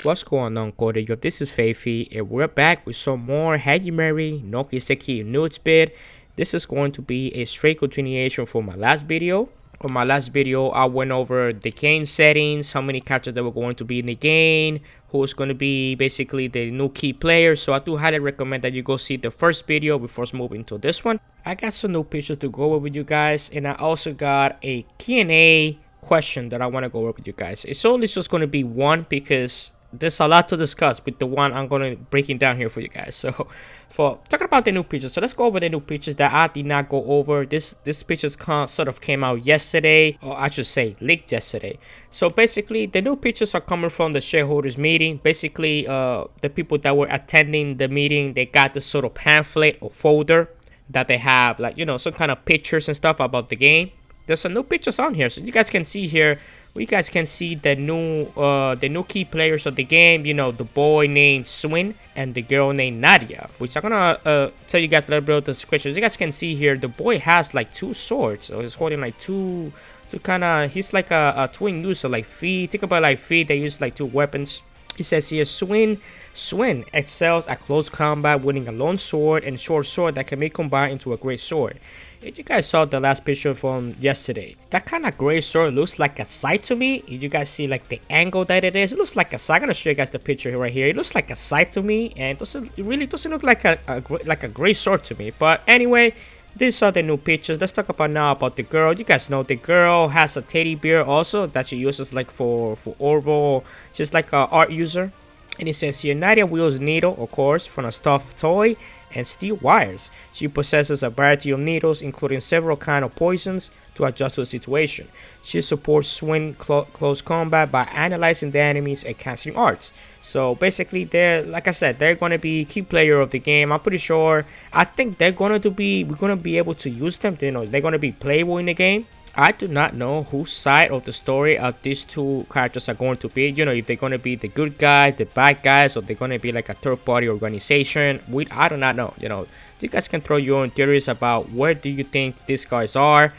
What's going on, Cody? Yo, this is Feify, and we're back with some more Hajimari no Kiseki nudes bid. This is going to be a straight continuation from my last video. On my last video, I went over the game settings, how many characters that were going to be in the game, who's going to be basically the new key player. So I do highly recommend that you go see the first video before moving to this one. I got some new pictures to go over with you guys, and I also got a Q&A question that I want to go over with you guys. It's only just going to be one because there's a lot to discuss with the one I'm going to breaking down here for you guys. So for talking about the new pictures, so let's go over the new pictures that I did not go over. This pictures sort of came out yesterday, or I should say leaked yesterday. So basically the new pictures are coming from the shareholders meeting. Basically the people that were attending the meeting, they got this sort of pamphlet or folder that they have, like, you know, some kind of pictures and stuff about the game. There's some new pictures on here, so you guys can see here. You guys can see the new key players of the game. You know, the boy named Swin and the girl named Nadia, which I'm gonna tell you guys a little bit of the description. As you guys can see here, the boy has like two swords, so he's holding like two kind of. He's like a twin user, like feet. Think about like feet. They use like two weapons. It says here, Swin excels at close combat, winning a long sword and short sword that can be combined into a great sword. If you guys saw the last picture from yesterday, that kind of great sword looks like a scythe to me. If you guys see like the angle that it is, it looks like a scythe. I'm gonna show you guys the picture right here. It looks like a scythe to me, and it really doesn't look like a great sword to me. But anyway, these are the new pictures. Let's talk about now about the girl. You guys know the girl has a teddy bear also that she uses like for oral, just like a art user. And it says here, Nadia wields needle, of course, from a stuffed toy and steel wires. She possesses a variety of needles, including several kinds of poisons, to adjust to the situation. She supports Swin close combat by analyzing the enemies and casting arts. So basically, like I said, they're gonna be key player of the game. I'm pretty sure. I think we're gonna be able to use them. You know, they're gonna be playable in the game. I do not know whose side of the story these two characters are going to be. You know, if they're going to be the good guys, the bad guys, or they're going to be like a third-party organization. I do not know. You know, you guys can throw your own theories about where do you think these guys are.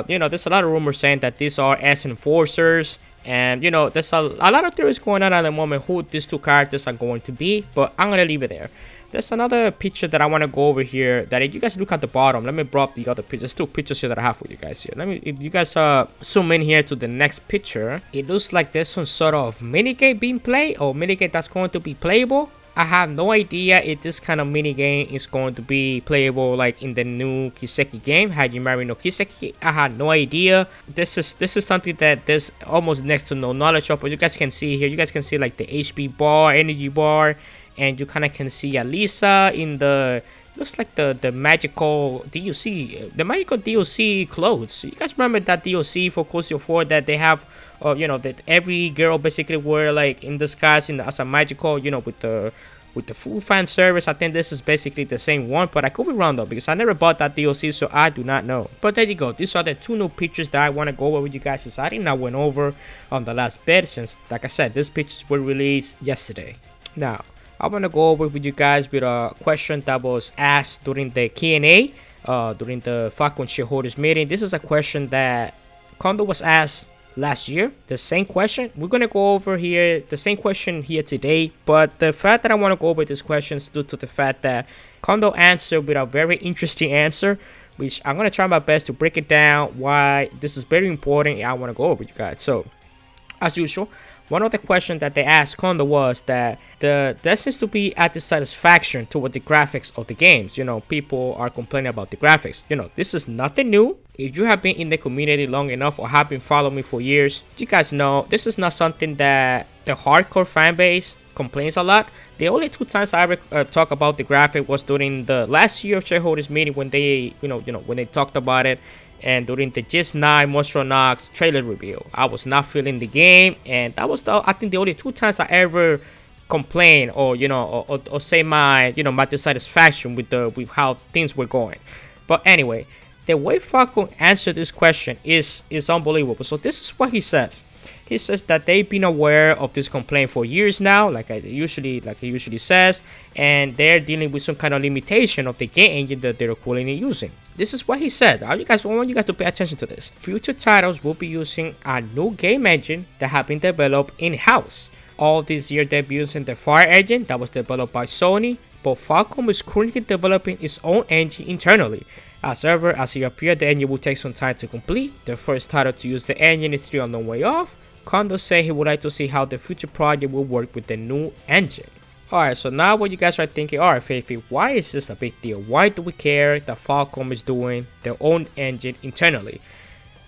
You know, there's a lot of rumors saying that these are enforcers. And, you know, there's a lot of theories going on at the moment who these two characters are going to be. But I'm going to leave it there. There's another picture that I want to go over here that if you guys look at the bottom, let me drop the other pictures. There's two pictures here that I have for you guys here. If you guys zoom in here to the next picture, it looks like there's some sort of minigame being played or minigame that's going to be playable. I have no idea if this kind of minigame is going to be playable like in the new Kiseki game, Hajimari no Kiseki. I had no idea. This is something that there's almost next to no knowledge of, but you guys can see here. You guys can see like the HP bar, energy bar. And you kind of can see Alisa in the, looks like the magical DLC, the magical DLC clothes. You guys remember that DLC for Cosio 4 that they have, you know, that every girl basically wear like in disguise as a magical, you know, with the full fan service. I think this is basically the same one, but I could be wrong though because I never bought that DLC, so I do not know. But there you go. These are the two new pictures that I want to go over with you guys, since I think I went over on the last bit, since like I said, these pictures were released yesterday. Now, I want to go over with you guys with a question that was asked during the Q&A, during the Falcom shareholders meeting. This is a question that Kondo was asked last year. The same question. We're going to go over here, the same question here today. But the fact that I want to go over this question is due to the fact that Kondo answered with a very interesting answer, which I'm going to try my best to break it down why this is very important. I want to go over with you guys. So, as usual, one of the questions that they asked Kondo was that there seems to be a dissatisfaction toward the graphics of the games. You know, people are complaining about the graphics. You know, this is nothing new. If you have been in the community long enough or have been following me for years, you guys know this is not something that the hardcore fan base complains a lot. The only two times I ever talk about the graphic was during the last year shareholders meeting when they, when they talked about it. And during the Just 9 Monstronauts trailer reveal, I was not feeling the game, and that was I think the only two times I ever complained or or say my my dissatisfaction with how things were going. But anyway, the way Falcom answered this question is unbelievable. So this is what he says. He says that they've been aware of this complaint for years now, like he usually says, and they're dealing with some kind of limitation of the game engine that they're currently using. This is what he said. I want you guys to pay attention to this. Future titles will be using a new game engine that have been developed in-house. all this year they've been using the Fire engine that was developed by Sony, but Falcom is currently developing its own engine internally. As ever, as it appears, the engine will take some time to complete. The first title to use the engine is still on the way off. Kondo said he would like to see how the future project will work with the new engine. Alright, so now what you guys are thinking, alright Feify, why is this a big deal? Why do we care that Falcom is doing their own engine internally?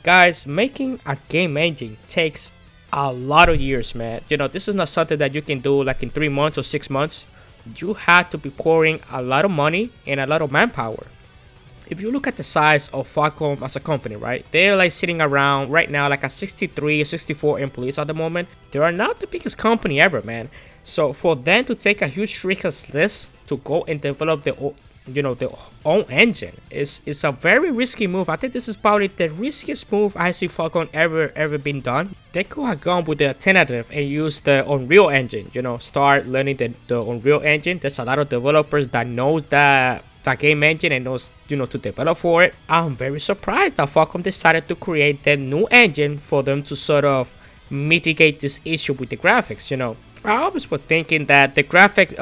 Guys, making a game engine takes a lot of years, man. You know, this is not something that you can do like in 3 months or 6 months. You have to be pouring a lot of money and a lot of manpower. If you look at the size of Falcom as a company, right, they're like sitting around right now like a 63 or 64 employees at the moment. They are not the biggest company ever, man. So for them to take a huge risk as this to go and develop their own engine is a very risky move. I think this is probably the riskiest move I see Falcom ever been done. They could have gone with the alternative and used the Unreal engine. You know, start learning the Unreal engine. There's a lot of developers that knows that game engine and knows, you know, to develop for it. I'm very surprised that Falcom decided to create that new engine for them to sort of mitigate this issue with the graphics. You know, I always was thinking that the graphic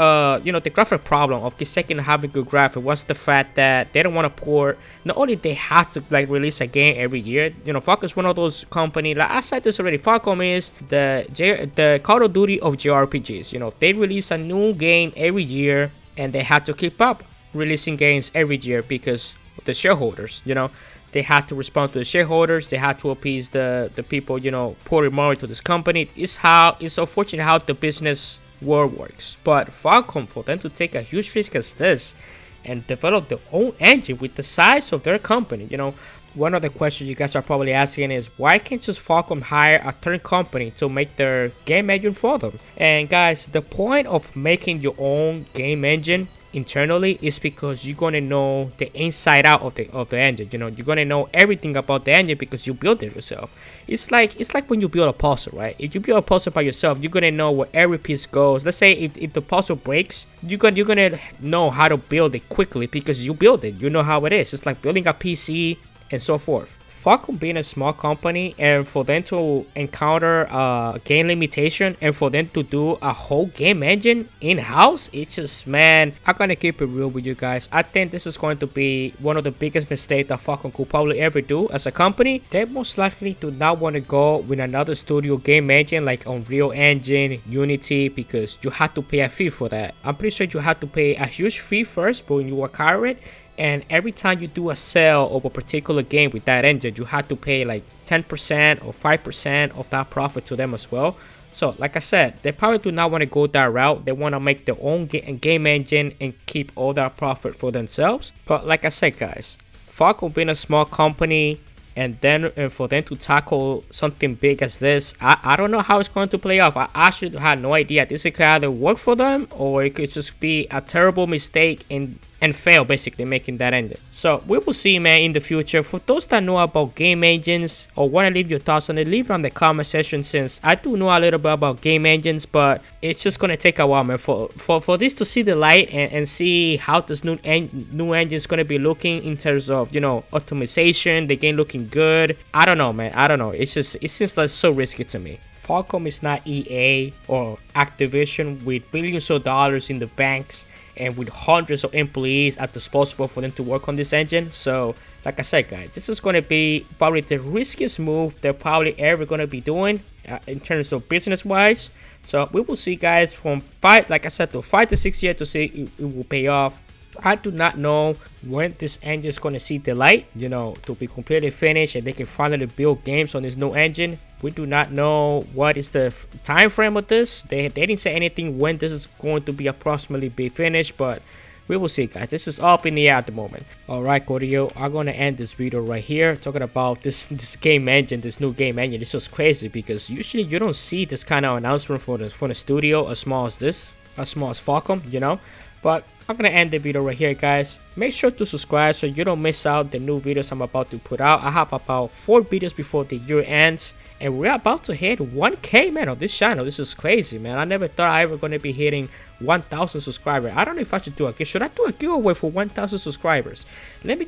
problem of Kiseki having good graphic was the fact that they don't want to port. Not only they have to like release a game every year. You know, Falcom is one of those companies. Like I said this already. Falcom is the Call of Duty of JRPGs. You know, they release a new game every year, and they have to keep up releasing games every year because of the shareholders. You know, they had to respond to the shareholders. They had to appease the people, you know, pouring money to this company. It's unfortunate how the business world works. But Falcom, for them to take a huge risk as this and develop their own engine with the size of their company, you know, one of the questions you guys are probably asking is, why can't just Falcom hire a third company to make their game engine for them? And guys, the point of making your own game engine internally is because you're gonna know the inside out of the engine. You know, you're gonna know everything about the engine because you built it yourself. It's like when you build a puzzle, right? If you build a puzzle by yourself, you're gonna know where every piece goes. Let's say if the puzzle breaks, you're gonna know how to build it quickly because you build it. You know how it is. It's like building a PC and so forth. Falcom being a small company, and for them to encounter game limitation and for them to do a whole game engine in-house, it's just, man, I'm gonna keep it real with you guys. I think this is going to be one of the biggest mistakes that Falcom could probably ever do as a company. They most likely do not want to go with another studio game engine like Unreal Engine, Unity, because you have to pay a fee for that. I'm pretty sure you have to pay a huge fee first when you acquire it. And every time you do a sale of a particular game with that engine, you have to pay like 10% or 5% of that profit to them as well. So like I said, they probably do not want to go that route. They want to make their own game engine and keep all that profit for themselves. But like I said, guys, Falcom being a small company, and then for them to tackle something big as this, I don't know how it's going to play off. I actually had no idea. This could either work for them or it could just be a terrible mistake and fail basically making that engine. So we will see, man, in the future. For those that know about game engines or want to leave your thoughts on it, leave it on the comment section, since I do know a little bit about game engines, but it's just gonna take a while, man, for this to see the light and see how this new engine is gonna be looking in terms of, you know, optimization, the game looking good. I don't know, man. I don't know. It seems like so risky to me. Falcom is not EA or Activision with billions of dollars in the banks and with hundreds of employees at disposal for them to work on this engine. So like I said, guys, this is going to be probably the riskiest move they're probably ever going to be doing in terms of business wise. So we will see, guys, from 5 to 6 years to see it will pay off. I do not know when this engine is going to see the light, you know, to be completely finished and they can finally build games on this new engine. We do not know what is the time frame of this. They didn't say anything when this is going to be approximately be finished, but we will see, guys. This is up in the air at the moment. Alright, Corio, I'm gonna end this video right here talking about this game engine, this new game engine. It's just crazy because usually you don't see this kind of announcement for the studio as small as this, as small as Falcom, you know. But I'm gonna end the video right here, guys. Make sure to subscribe so you don't miss out the new videos I'm about to put out. I have about 4 videos before the year ends, and we're about to hit 1K, man, on this channel. This is crazy, man. I never thought I ever gonna be hitting 1,000 subscribers. I don't know if I should do a, should I do a giveaway for 1,000 subscribers? Let me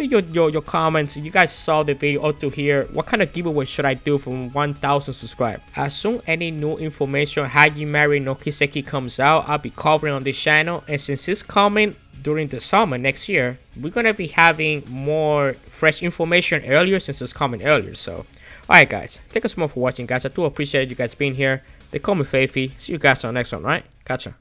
your comments. You guys saw the video up to here. What kind of giveaway should I do for 1,000 subscribers? As soon any new information Hajimari no Kiseki comes out, I'll be covering on this channel. And since it's coming during the summer next year, we're gonna be having more fresh information earlier since it's coming earlier. So alright guys, thank you so much for watching guys. I do appreciate you guys being here. They call me Feify. See you guys on the next one, right? Gotcha.